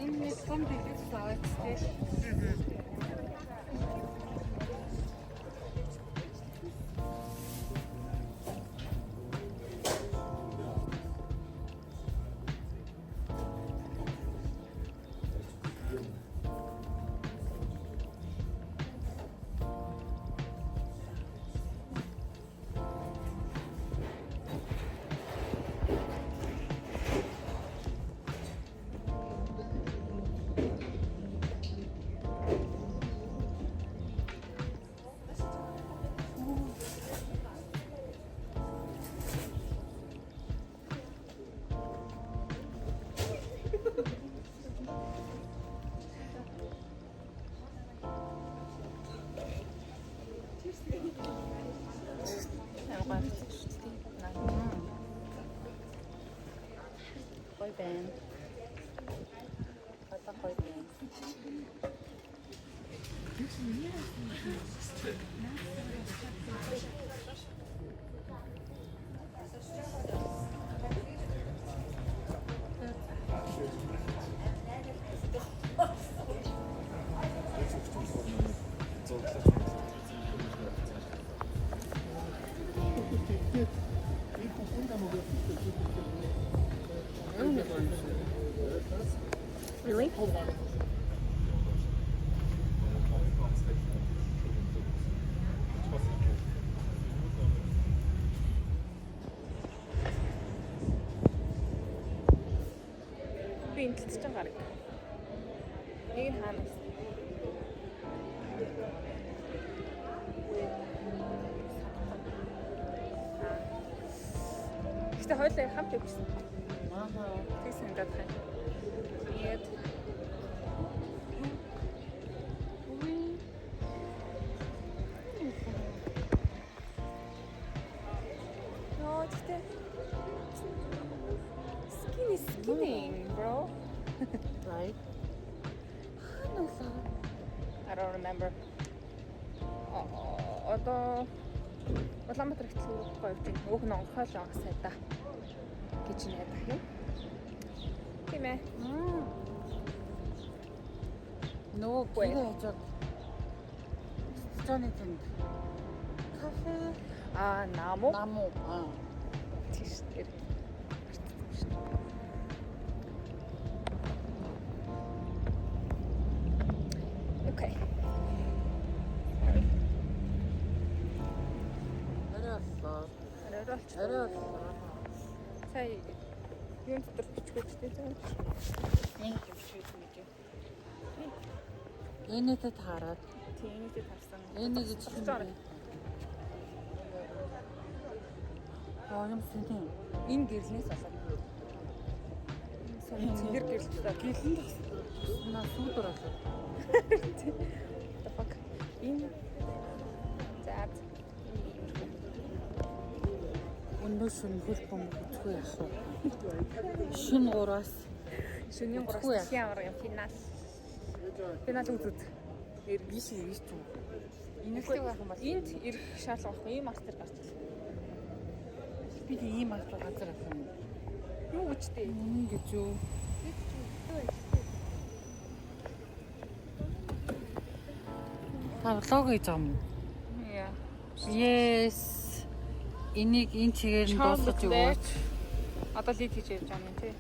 Энэ том дэлгэц аваад тийм. Гоё байна. Одоо гоё байна. Really? Би энэ тэлж байгаа гараг. Нэг нь хаана вэ? Гэтэ хоёулаа хамт явсан. Тэгсэн юм даа. Яд. No, гэтэ skinny, bro. Right? I don't remember. Одоо Улаанбаатар ихтэй гоё юм. Өөх нь онгохол онгосаа да. Гэж найдах юм. Тийм ээ. Нөгөө гэр хажууд станы тэнд кафе намуу. Тийш дээр. Окей. Арай. Сая юунд дотор бичгүүд тийм. Нэг бичгүүд мэдээ. Энэтэй таараад. Тийм энэтэй тарсан. Энийг чинь. Юм сэнтэн. Энэ гэрлэнээс болоод. Цэвэр гэрлэлтэй. Гэлэн тасна сүүдэр болоо. The fuck. Энэ заад өнөө шөнө хөл бом бүтгэхгүй яах вэ? Шөнө 3-аас шөнийн 3-аас ямар юм финал. Финал үзүүд. Биш үү? Инэхтэй байх юм бол энд ирэх шаардлага байхгүй. Ийм мастер гарч ирсэн. Би ийм мастер газар авах юм. Юу гэж тээ? Ингэж юу? Та влог хийж байгаа юм уу? Яа. Yes. Энийг энэ чигээр нь дуусгаж өгөөч. Одоо лид хийж явж байгаа юм тий.